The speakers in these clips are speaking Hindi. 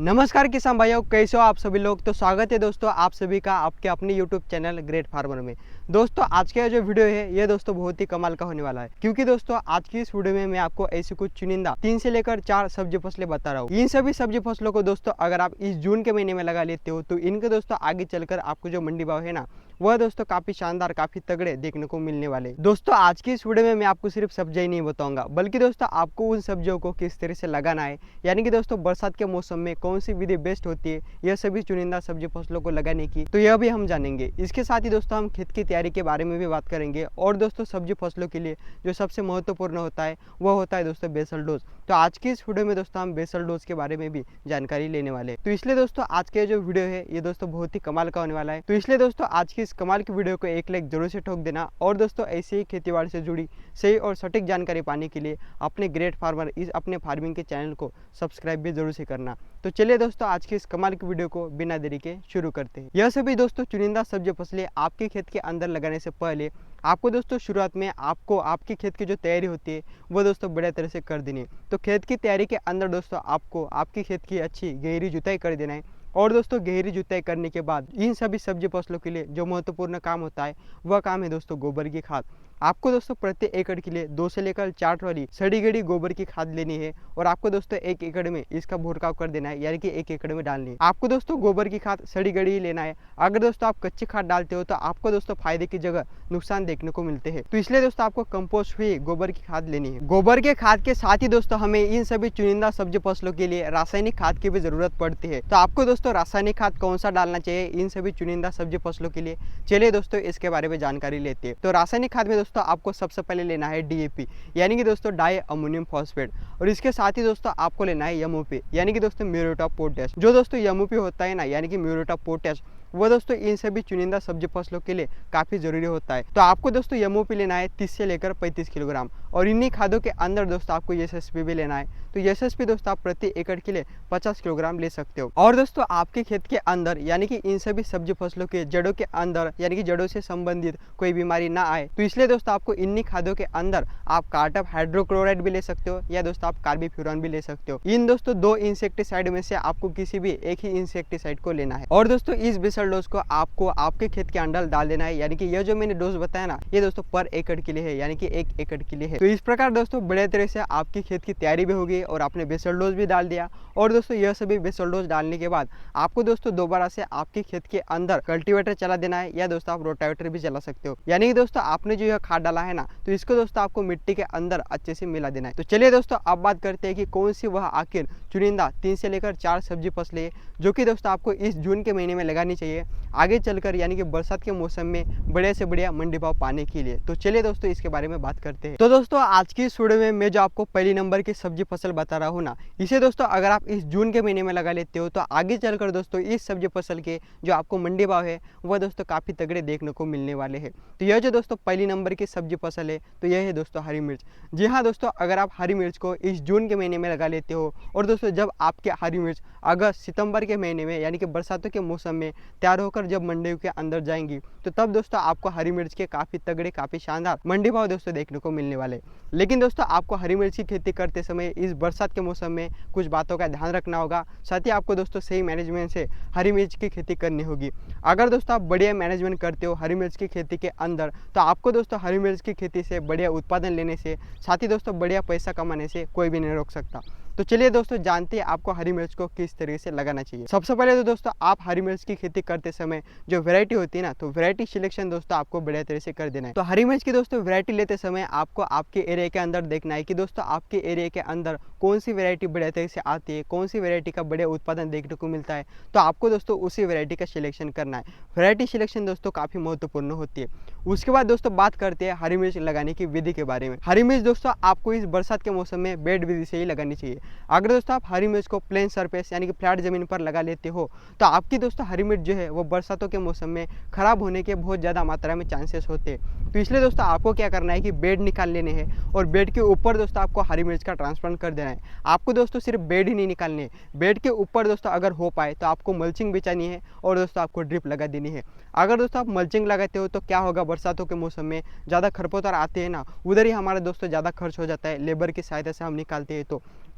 नमस्कार किसान भाइयों, कैसे हो आप सभी लोग। तो स्वागत है दोस्तों आप सभी का आपके अपने यूट्यूब चैनल ग्रेट फार्मर में। दोस्तों आज का जो वीडियो है ये दोस्तों बहुत ही कमाल का होने वाला है, क्योंकि दोस्तों आज की इस वीडियो में मैं आपको ऐसी कुछ चुनिंदा 3 से लेकर 4 सब्जी फसलें बता रहा हूँ। इन सभी सब्जी फसलों को दोस्तों अगर आप इस जून के महीने में लगा लेते हो तो इनके दोस्तों आगे चलकर आपको जो मंडी भाव है ना वह दोस्तों काफी शानदार काफी तगड़े देखने को मिलने वाले। दोस्तों आज की इस वीडियो में मैं आपको सिर्फ सब्जियां ही नहीं बताऊंगा, बल्कि दोस्तों आपको उन सब्जियों को किस तरह से लगाना है, यानी कि दोस्तों बरसात के मौसम में कौन सी विधि बेस्ट होती है यह सभी चुनिंदा सब्जी फसलों को लगाने की, तो यह भी हम जानेंगे। इसके साथ ही दोस्तों हम खेत की तैयारी के बारे में भी बात करेंगे और दोस्तों सब्जी फसलों के लिए जो सबसे महत्वपूर्ण होता है वह होता है दोस्तों बेसल डोज। तो आज की इस वीडियो में दोस्तों हम बेसल डोज के बारे में भी जानकारी लेने वाले हैं। तो इसलिए दोस्तों आज के जो वीडियो है ये दोस्तों बहुत ही कमाल का होने वाला है। तो इसलिए दोस्तों आज की इस कमाल की वीडियो को एक लाइक जरूर से ठोक देना और दोस्तों ऐसे ही खेतीबाड़ी से जुड़ी सही और सटीक जानकारी पाने के लिए अपने ग्रेट फार्मर इस अपने फार्मिंग के चैनल को सब्सक्राइब भी जरूर से करना। तो चलिए दोस्तों आज की इस कमाल की वीडियो को बिना देरी के शुरू करते हैं। यह सभी दोस्तों चुनिंदा सब्जी फसलें आपके खेत के अंदर लगाने से पहले आपको दोस्तों शुरुआत में आपको आपके खेत की जो तैयारी होती है वो दोस्तों बढ़िया तरह से कर देनी है। तो खेत की तैयारी के अंदर दोस्तों आपको आपके खेत की अच्छी गहरी जुताई कर देना है और दोस्तों गहरी जुताई करने के बाद इन सभी सब्जी फसलों के लिए जो महत्वपूर्ण काम होता है वह काम है दोस्तों गोबर की खाद। आपको दोस्तों प्रति एकड़ के लिए 2 से लेकर 4 ट्रॉली सड़ी गड़ी गोबर की खाद लेनी है और आपको दोस्तों 1 एकड़ में इसका भुरकाव कर देना है, यानी कि 1 एकड़ में डालनी है। आपको दोस्तों गोबर की खाद सड़ी गड़ी ही लेना है। अगर दोस्तों आप कच्ची खाद डालते हो तो आपको दोस्तों फायदे की जगह नुकसान देखने को मिलते हैं, तो इसलिए दोस्तों आपको कंपोस्ट हुई गोबर की खाद लेनी है। गोबर के खाद के साथ ही दोस्तों हमें इन सभी चुनिंदा सब्जी फसलों के लिए रासायनिक खाद की भी जरूरत पड़ती है। तो आपको दोस्तों रासायनिक खाद कौन सा डालना चाहिए इन सभी चुनिंदा सब्जी फसलों के लिए, चलिए दोस्तों इसके बारे में जानकारी लेते हैं। तो रासायनिक खाद में दोस्तों आपको सबसे पहले लेना है डीएपी, यानी कि दोस्तों डाई अमोनियम फॉस्फेट, और इसके साथ ही दोस्तों आपको लेना है एमओपी, यानी कि दोस्तों म्यूरेट ऑफ पोटैश। जो दोस्तों एमओपी होता है ना, यानी कि म्यूरेट ऑफ पोटैश, वो दोस्तों इन सभी चुनिंदा सब्जी फसलों के लिए काफी जरूरी होता है। तो आपको दोस्तों एमओपी लेना है 30 से लेकर 35 किलोग्राम, और इन्हीं खादों के अंदर दोस्तों आपको एसएसपी भी लेना है। तो एसएसपी दोस्तों आप प्रति एकड़ के लिए 50 किलोग्राम ले सकते हो। और दोस्तों आपके खेत के अंदर यानी कि इन सभी सब्जी फसलों के जड़ों के अंदर यानी कि जड़ों से संबंधित कोई बीमारी ना आए, तो इसलिए दोस्तों आपको इन्हीं खादों के अंदर आप कार्टप हाइड्रोक्लोराइड भी ले सकते हो या दोस्तों आप कार्बीफ्यूरॉन भी ले सकते हो। इन दोस्तों 2 इंसेक्टिसाइड में से आपको किसी भी एक ही इंसेक्टिसाइड को लेना है। और दोस्तों इस बेसल डोज को आपको आपके खेत के अंदर डाल देना है, यानी कि यह जो मैंने डोज बताया ना ये दोस्तों पर एकड़ के लिए है, यानी कि 1 एकड़ के लिए है। तो इस प्रकार दोस्तों बढ़िया तरह से आपकी खेत की तैयारी भी होगी और आपने बेसल डोज भी डाल दिया। और दोस्तों यह सभी बेसल डोज डालने के बाद आपको दोस्तों दोबारा से आपके खेत के अंदर कल्टीवेटर चला देना है या दोस्तों आप रोटावेटर भी चला सकते हो। यानी कि दोस्तों आपने जो यह खाद डाला है ना तो इसको दोस्तों आपको मिट्टी के अंदर अच्छे से मिला देना है। तो चलिए दोस्तों अब बात करते हैं कि कौन सी वह आखिर चुनिंदा 3 से लेकर 4 सब्जी फसलें जो कि दोस्तों आपको इस जून के महीने में लगानी चाहिए आगे चलकर, यानी कि बरसात के मौसम में बढ़िया से बढ़िया मंडी भाव पाने के लिए। तो चलिए दोस्तों इसके बारे में बात करते हैं। तो दोस्तों आज की इस वीडियो में मैं जो आपको पहली नंबर की सब्जी फसल बता रहा हूँ ना, इसे दोस्तों अगर आप इस जून के महीने में लगा लेते हो तो आगे चलकर दोस्तों इस सब्जी फसल के जो आपको मंडी भाव है वह दोस्तों काफी तगड़े देखने को मिलने वाले हैं। तो यह जो दोस्तों पहली नंबर की सब्जी फसल है तो यह है दोस्तों हरी मिर्च। जी हाँ दोस्तों, अगर आप हरी मिर्च को इस जून के महीने में लगा लेते हो और दोस्तों जब आपके हरी मिर्च अगस्त सितंबर के महीने में यानी कि बरसातों के मौसम में तैयार होकर जब मंडियों के अंदर जाएंगी तो तब दोस्तों आपको हरी मिर्च के काफी तगड़े काफी शानदार मंडी भाव दोस्तों देखने को मिलने वाले। लेकिन दोस्तों आपको हरी मिर्च की खेती करते समय इस बरसात के मौसम में कुछ बातों का ध्यान रखना होगा, साथ ही आपको दोस्तों सही मैनेजमेंट से हरी मिर्च की खेती करनी होगी। अगर दोस्तों आप बढ़िया मैनेजमेंट करते हो हरी मिर्च की खेती के अंदर तो आपको दोस्तों हरी मिर्च की खेती से बढ़िया उत्पादन लेने से साथ ही दोस्तों बढ़िया पैसा कमाने से कोई भी नहीं रोक सकता। तो चलिए दोस्तों जानते हैं आपको हरी मिर्च को किस तरीके से लगाना चाहिए। सबसे पहले तो दोस्तों आप हरी मिर्च की खेती करते समय जो वैरायटी होती है ना तो वैरायटी सिलेक्शन दोस्तों आपको बढ़िया तरह से कर देना है। तो हरी मिर्च की दोस्तों वैरायटी लेते समय आपको आपके एरिया के अंदर देखना है कि दोस्तों आपके एरिया के अंदर कौन सी वैरायटी बढ़िया तरह से आती है, कौन सी वैरायटी का बढ़िया उत्पादन देखने को मिलता है, तो आपको दोस्तों उसी वैरायटी का सिलेक्शन करना है। वैरायटी सिलेक्शन दोस्तों काफी महत्वपूर्ण होती है। उसके बाद दोस्तों बात करते हैं हरी मिर्च लगाने की विधि के बारे में। हरी मिर्च दोस्तों आपको इस बरसात के मौसम में बेड विधि से ही लगानी चाहिए। अगर दोस्तों आप हरी मिर्च को प्लेन सरफेस यानी कि फ्लैट जमीन पर लगा लेते हो तो आपकी दोस्तों हरी मिर्च जो है वो बरसातों के मौसम में खराब होने के बहुत ज़्यादा मात्रा में चांसेस होते हैं। तो इसलिए दोस्तों आपको क्या करना है कि बेड निकाल लेने हैं और बेड के ऊपर दोस्तों आपको हरी मिर्च का ट्रांसप्लांट कर देना है। आपको दोस्तों सिर्फ बेड ही नहीं निकालने हैं, बेड के ऊपर दोस्तों अगर हो पाए तो आपको मल्चिंग बिछानी है और दोस्तों आपको ड्रिप लगा देनी है। अगर दोस्तों आप मल्चिंग लगाते हो तो क्या होगा, बरसातों के मौसम में ज़्यादा खरपतवार आते हैं ना, उधर ही हमारा दोस्तों ज़्यादा खर्च हो जाता है, लेबर की सहायता से हम निकालते हैं।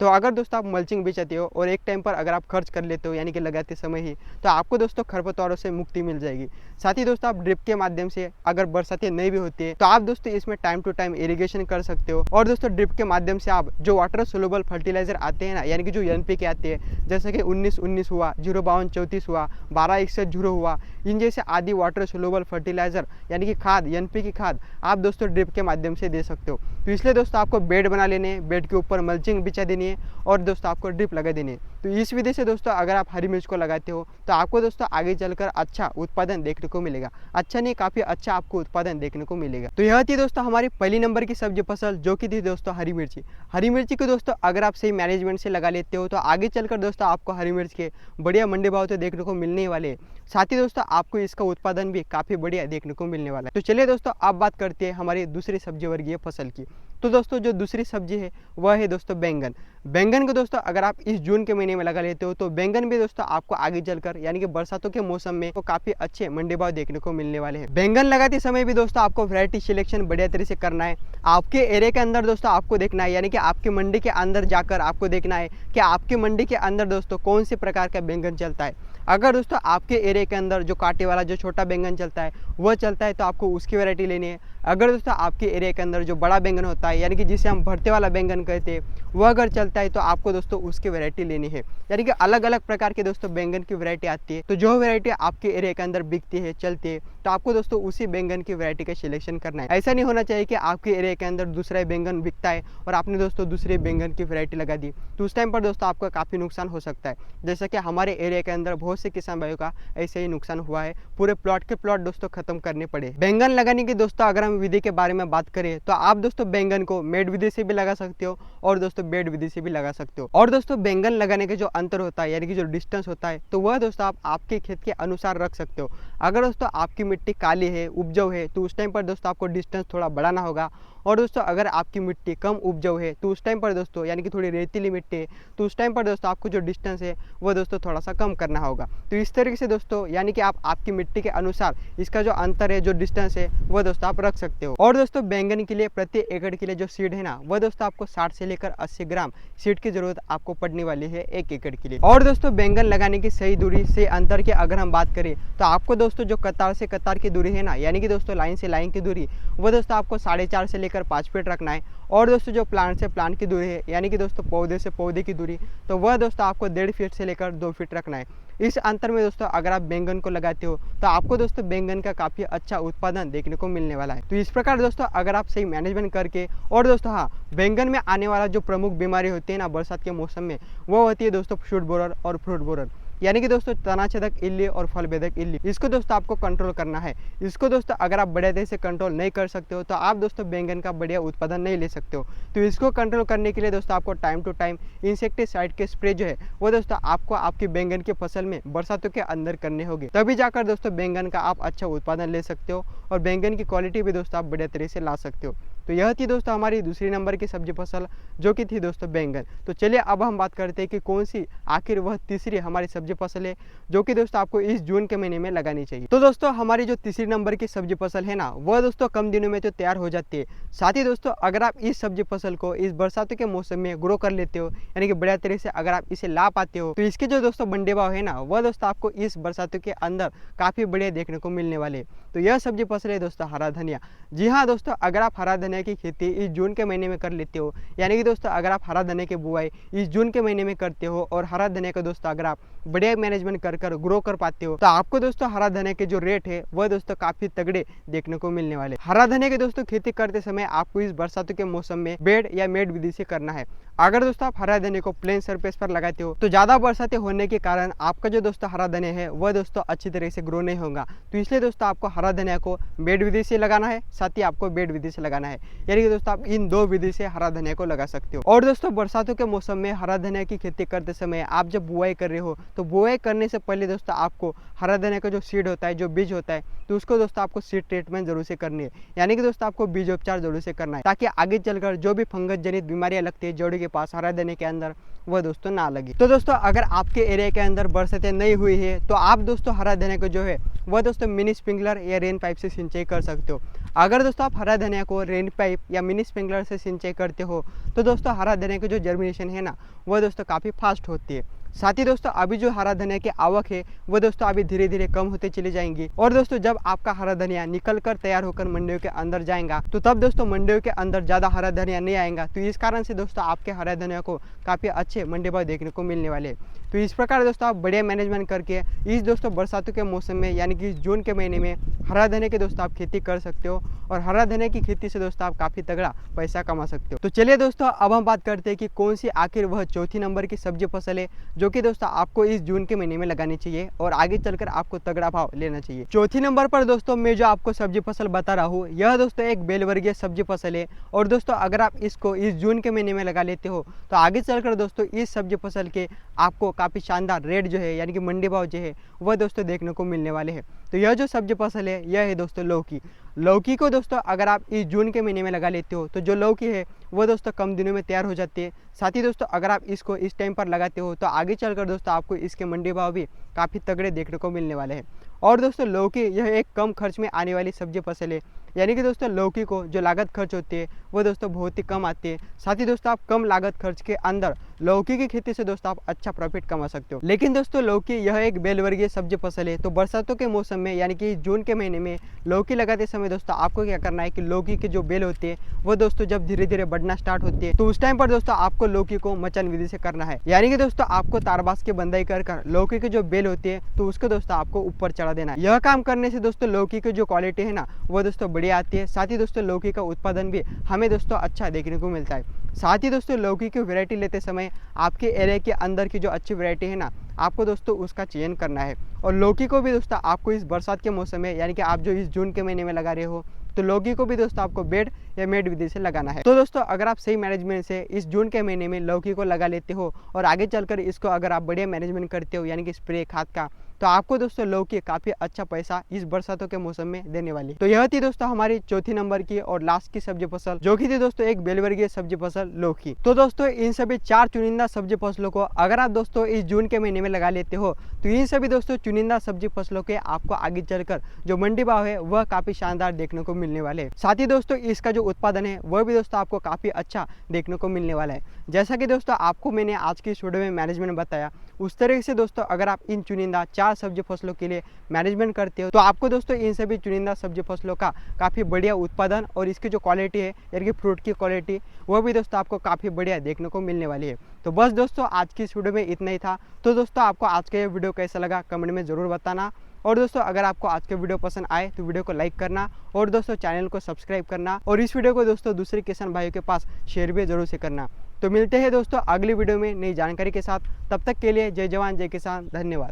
तो तो अगर दोस्तों आप मल्चिंग भी चाहते हो और एक टाइम पर अगर आप खर्च कर लेते हो यानी कि लगाते समय ही, तो आपको दोस्तों खरपतवारों से मुक्ति मिल जाएगी। साथ ही दोस्तों आप ड्रिप के माध्यम से अगर बरसातें नहीं भी होती है तो आप दोस्तों इसमें टाइम टू टाइम इरिगेशन कर सकते हो। और दोस्तों ड्रिप के माध्यम से आप जो वाटर सोल्यूबल फर्टिलाइजर आते हैं ना, यानी कि जो NPK आते हैं, जैसे कि 19-19 हुआ, 052-34 हुआ, 12-61-0 हुआ, इन जैसे आदि वाटर सोल्यूबल फर्टिलाइजर यानी कि खाद, NPK खाद आप दोस्तों ड्रिप के माध्यम से दे सकते हो। तो इसलिए दोस्तों आपको बेड बना लेने हैं, बेड के ऊपर मल्चिंग बिछा देनी है और दोस्तों आपको ड्रिप लगा देनी है। तो इस विधि से दोस्तों अगर आप हरी मिर्च को लगाते हो तो आपको दोस्तों आगे चलकर अच्छा उत्पादन देखने को मिलेगा। अच्छा नहीं, काफ़ी अच्छा आपको उत्पादन देखने को मिलेगा। तो यह थी दोस्तों हमारी पहली नंबर की सब्जी फसल, जो कि थी दोस्तों हरी मिर्ची। हरी मिर्ची को दोस्तों अगर आप सही मैनेजमेंट से लगा लेते हो तो आगे चलकर दोस्तों आपको हरी मिर्च के बढ़िया मंडी भाव तो देखने को मिलने वाले हैं। साथ ही दोस्तों आपको इसका उत्पादन भी काफ़ी बढ़िया देखने को मिलने वाला है। तो चलिए दोस्तों अब बात करते हैं हमारी दूसरी सब्जी वर्गीय फसल की। तो दोस्तों जो दूसरी सब्जी है वह है दोस्तों बैंगन। बैंगन को दोस्तों अगर आप इस जून के महीने में लगा लेते हो तो बैंगन भी दोस्तों आपको आगे चलकर यानी कि बरसातों के मौसम में तो काफ़ी अच्छे मंडी भाव देखने को मिलने वाले हैं। बैंगन लगाते समय भी दोस्तों आपको वैरायटी सिलेक्शन बढ़िया तरीके से करना है। आपके एरिया के अंदर दोस्तों आपको देखना है, यानी कि आपकी मंडी के अंदर जाकर आपको देखना है कि आपकी मंडी के अंदर दोस्तों कौन से प्रकार का बैंगन चलता है। अगर दोस्तों आपके एरिया के अंदर जो कांटे वाला जो छोटा बैंगन चलता है वह चलता है तो आपको उसकी वैरायटी लेनी है। अगर दोस्तों आपके एरिया के अंदर जो बड़ा बैंगन होता है यानी कि जिसे हम भरते वाला बैंगन कहते हैं वह अगर चलता है तो आपको दोस्तों उसकी वैरायटी लेनी है। यानी कि अलग अलग प्रकार के दोस्तों बैंगन की वैरायटी आती है। तो जो वैरायटी आपके एरिया के अंदर बिकती है, चलती है, तो आपको दोस्तों उसी बैंगन की वैरायटी का सिलेक्शन करना है। ऐसा नहीं होना चाहिए कि आपके एरिया के अंदर दूसरा बैंगन बिकता है और आपने दोस्तों दूसरे बैंगन की वैरायटी लगा दी, तो उस टाइम पर दोस्तों आपका काफ़ी नुकसान हो सकता है। जैसा कि हमारे एरिया के अंदर बहुत से किसान भाइयों का ऐसे ही नुकसान हुआ है, पूरे प्लॉट के प्लॉट दोस्तों खत्म करने पड़े। बैंगन लगाने की दोस्तों अगर हम विधि के बारे में बात करें तो आप दोस्तों बैंगन को मेड विधि से भी लगा सकते हो और दोस्तों बेड विधि से भी लगा सकते हो। और दोस्तों बैंगन लगाने के जो अंतर होता है यानी कि जो डिस्टेंस होता है तो वह दोस्तों आप आपके खेत के अनुसार रख सकते हो। अगर दोस्तों आपकी मिट्टी काली है, उपजाऊ है, तो उस टाइम पर दोस्तों आपको डिस्टेंस थोड़ा बढ़ाना होगा। और दोस्तों अगर आपकी मिट्टी कम उपजाऊ है तो उस टाइम पर दोस्तों यानी कि थोड़ी रेतीली मिट्टी है तो उस टाइम पर दोस्तों आपको जो डिस्टेंस है वो दोस्तों थोड़ा सा कम करना होगा। तो इस तरीके से दोस्तों यानी कि आप आपकी मिट्टी के अनुसार इसका जो अंतर है, जो डिस्टेंस है, वो दोस्तों आप रख सकते हो। और दोस्तों बैंगन के लिए प्रति एकड़ के लिए जो सीड है ना, वह दोस्तों आपको 60 से लेकर 80 ग्राम सीड की जरूरत आपको पड़ने वाली है 1 एकड़ के लिए। और दोस्तों बैंगन लगाने की सही दूरी से अंतर की अगर हम बात करें तो आपको दोस्तों जो कतार से कतार की दूरी है ना, यानी कि दोस्तों लाइन से लाइन की दूरी, वो दोस्तों आपको 4.5 से लेकर 5 फीट रखना है। और दोस्तों जो प्लांट से प्लांट की दूरी है यानी कि दोस्तों पौधे से पौधे की दूरी, तो वह दोस्तों आपको 1.5 फीट से लेकर 2 फीट रखना है। इस अंतर में दोस्तों अगर आप बैंगन को लगाते हो तो आपको दोस्तों बैंगन का काफ़ी अच्छा उत्पादन देखने को मिलने वाला है। तो इस प्रकार दोस्तों अगर आप सही मैनेजमेंट करके, और दोस्तों हाँ, बैंगन में आने वाला जो प्रमुख बीमारी होती है ना बरसात के मौसम में, वो होती है दोस्तों शूट बोरर और फ्रूट बोरर, यानी कि दोस्तों तनाछेदक इल्ली और फल भेदक इल्ली। इसको दोस्तों आपको कंट्रोल करना है। इसको दोस्तों अगर आप बढ़िया तरीके से कंट्रोल नहीं कर सकते हो तो आप दोस्तों बैंगन का बढ़िया उत्पादन नहीं ले सकते हो। तो इसको कंट्रोल करने के लिए दोस्तों आपको टाइम टू टाइम इंसेक्टिसाइड के स्प्रे जो है वो दोस्तों आपको आपकी बैंगन की फसल में बरसातों के अंदर करने होंगे, तभी जाकर दोस्तों बैंगन का आप अच्छा उत्पादन ले सकते हो और बैंगन की क्वालिटी भी दोस्तों आप बढ़िया तरीके से ला सकते हो। तो यह थी दोस्तों हमारी दूसरी नंबर की सब्जी फसल, जो कि थी दोस्तों बैंगन। तो चलिए अब हम बात करते हैं कि कौन सी आखिर वह तीसरी हमारी सब्जी फसल है जो कि दोस्तों आपको इस जून के महीने में लगानी चाहिए। तो दोस्तों हमारी जो तीसरी नंबर की सब्जी फसल है ना, वह दोस्तों कम दिनों में तो तैयार हो जाती है। साथ ही दोस्तों अगर आप इस सब्जी फसल को इस बरसातों के मौसम में ग्रो कर लेते हो, यानी कि बढ़िया तरीके से अगर आप इसे ला पाते हो, तो इसके जो दोस्तों मंडी भाव है ना, वह दोस्तों आपको इस बरसातों के अंदर काफ़ी बढ़िया देखने को मिलने वाले। तो यह सब्जी फसल है दोस्तों हरा धनिया। जी हाँ दोस्तों, अगर आप हरा धनिया की खेती इस जून के महीने में कर लेते हो, यानी कि दोस्तों अगर आप हरा धनिया की बुआई इस जून के महीने में करते हो और हरा धनिया का दोस्तों अगर आप बढ़िया मैनेजमेंट कर ग्रो कर पाते हो, तो आपको दोस्तों हरा धनिया के जो रेट है वह दोस्तों काफी तगड़े देखने को मिलने वाले। हरा धनिया के दोस्तों खेती करते समय आपको इस बरसातों के मौसम में बेड या मेड विधि से करना है। अगर दोस्तों आप हरा धनिया को प्लेन सरफेस पर लगाते हो तो ज्यादा बरसातें होने के कारण आपका जो दोस्तों हरा धनिया है वह दोस्तों अच्छी तरह से ग्रो नहीं होगा। तो इसलिए दोस्तों आपको हरा धनिया को बेड विधि से लगाना है, साथ ही आपको बेड विधि से लगाना है, यानी कि दोस्तों आप इन दो विधि से हरा धनिया को लगा सकते हो। और दोस्तों बरसातों के मौसम में हरा धनिया की खेती करते समय आप जब बुआई कर रहे हो तो बुआई करने से पहले दोस्तों आपको हरा धनिया का जो सीड होता है, जो बीज होता है, तो उसको दोस्तों आपको सीड ट्रीटमेंट जरूर से करनी है, यानी कि दोस्तों आपको बीज उपचार जरूर से करना है, ताकि आगे चलकर जो भी फंगस जनित बीमारियां लगती है जड़ के पास हरा धनिया के अंदर, वह दोस्तों ना लगे। तो दोस्तों अगर आपके एरिया के अंदर बरसातें नहीं हुई है तो आप दोस्तों हरा धनिया को जो है वह दोस्तों मिनी स्प्रिंकलर या रेन पाइप से सिंचाई कर सकते हो। अगर दोस्तों आप हरा धनिया को रेन पाइप या मिनी स्प्रिंकलर से सिंचाई करते हो तो दोस्तों हरा धनिया की जो जर्मिनेशन है ना वह दोस्तों काफ़ी फास्ट होती है। साथ ही दोस्तों अभी जो हरा धनिया की आवक है वो दोस्तों अभी धीरे धीरे कम होते चली जाएंगी। और दोस्तों जब आपका हरा धनिया निकल कर तैयार होकर मंडियों के अंदर जाएगा तो तब दोस्तों मंडियों के अंदर ज़्यादा हरा धनिया नहीं आएगा। तो इस कारण से दोस्तों आपके हरा धनिया को काफ़ी अच्छे मंडी भाव देखने को मिलने वाले हैं। तो इस प्रकार दोस्तों आप बढ़िया मैनेजमेंट करके इस दोस्तों बरसातों के मौसम में यानी कि जून के महीने में हरा धनिया की दोस्तों आप खेती कर सकते हो। और हरा धनिया की खेती से दोस्तों आप काफ़ी तगड़ा पैसा कमा सकते हो। तो चलिए दोस्तों अब हम बात करते हैं कि कौन सी आखिर वह चौथी नंबर की सब्जी फसल है जो कि दोस्तों आपको इस जून के महीने में लगानी चाहिए और आगे चलकर आपको तगड़ा भाव लेना चाहिए। चौथी नंबर पर दोस्तों मैं जो आपको सब्जी फसल बता रहा हूँ यह दोस्तों एक बेलवर्गीय सब्जी फसल है। और दोस्तों अगर आप इसको इस जून के महीने में लगा लेते हो तो आगे चलकर दोस्तों इस सब्जी फसल के आपको काफ़ी शानदार रेट जो है यानी कि मंडी भाव जो है वह दोस्तों देखने को मिलने वाले हैं। तो यह जो सब्जी फसल है यह है दोस्तों लौकी। लौकी को दोस्तों अगर आप इस जून के महीने में लगा लेते हो तो जो लौकी है वो दोस्तों कम दिनों में तैयार हो जाती है। साथ ही दोस्तों अगर आप इसको इस टाइम पर लगाते हो तो आगे चलकर दोस्तों आपको इसके मंडी भाव भी काफ़ी तगड़े देखने को मिलने वाले हैं। और दोस्तों लौकी यह एक कम खर्च में आने वाली सब्जी फसल है यानी कि दोस्तों लौकी को जो लागत खर्च होती है वो दोस्तों बहुत ही कम आती है। साथ ही दोस्तों आप कम लागत खर्च के अंदर लौकी की खेती से दोस्तों आप अच्छा प्रॉफिट कमा सकते हो। लेकिन दोस्तों लौकी यह एक बेलवर्गीय सब्जी फसल है। तो बरसातों के मौसम में यानी कि जून के महीने में लौकी लगाते समय दोस्तों आपको क्या करना है कि लौकी की जो बेल होती है वो दोस्तों जब धीरे धीरे बढ़ना स्टार्ट होती है तो उस टाइम पर दोस्तों आपको लौकी को मचान विधि से करना है। यानी कि दोस्तों आपको तारबास की बंदाई कर लौकी की जो बेल होती है तो उसको दोस्तों आपको ऊपर चढ़ा देना है। यह काम करने से दोस्तों लौकी की जो क्वालिटी है ना वो दोस्तों बढ़िया आती है। साथ ही दोस्तों लौकी का उत्पादन भी हमें दोस्तों अच्छा देखने को मिलता है। साथ ही दोस्तों लौकी की वैरायटी लेते समय आपके एरिया के अंदर की जो अच्छी वैरायटी है ना आपको दोस्तों उसका चयन करना है। और लौकी को भी दोस्तों आपको इस बरसात के मौसम में यानी कि आप जो इस जून के महीने में लगा रहे हो तो लौकी को भी दोस्तों आपको बेड या मेड विधि से लगाना है। तो दोस्तों अगर आप सही मैनेजमेंट से इस जून के महीने में लौकी को लगा लेते हो और आगे चलकर इसको अगर आप बढ़िया मैनेजमेंट करते हो यानी कि स्प्रे खाद का तो आपको दोस्तों लौकी काफ़ी अच्छा पैसा इस बरसातों के मौसम में देने वाली। तो यह थी दोस्तों हमारी चौथी नंबर की और लास्ट की सब्जी फसल जो कि थी दोस्तों एक बेलवर्गीय सब्जी फसल लौकी। तो दोस्तों इन सभी 4 चुनिंदा सब्जी फसलों को अगर आप दोस्तों इस जून के महीने में लगा लेते हो तो इन सभी दोस्तों चुनिंदा सब्जी फसलों के आपको आगे चलकर जो मंडी भाव है वह काफ़ी शानदार देखने को मिलने वाले हैं। साथ ही दोस्तों इसका जो उत्पादन है वह भी दोस्तों आपको काफ़ी अच्छा देखने को मिलने वाला है। जैसा कि दोस्तों आपको मैंने आज की इस वीडियो में मैनेजमेंट बताया उस तरीके से दोस्तों अगर आप इन चुनिंदा 4 सब्जी फसलों के लिए मैनेजमेंट करते हो तो आपको दोस्तों इन सभी चुनिंदा सब्जी फसलों का काफ़ी बढ़िया उत्पादन और इसकी जो क्वालिटी है यानी कि फ्रूट की क्वालिटी वह भी दोस्तों आपको काफ़ी बढ़िया देखने को मिलने वाली है। तो बस दोस्तों आज की इस वीडियो में इतना ही था। तो दोस्तों आपको आज का ये वीडियो कैसा लगा कमेंट में ज़रूर बताना। और दोस्तों अगर आपको आज का वीडियो पसंद आए तो वीडियो को लाइक करना और दोस्तों चैनल को सब्सक्राइब करना और इस वीडियो को दोस्तों दूसरे किसान भाइयों के पास शेयर भी जरूर से करना। तो मिलते हैं दोस्तों अगली वीडियो में नई जानकारी के साथ। तब तक के लिए जय जवान जय किसान, धन्यवाद।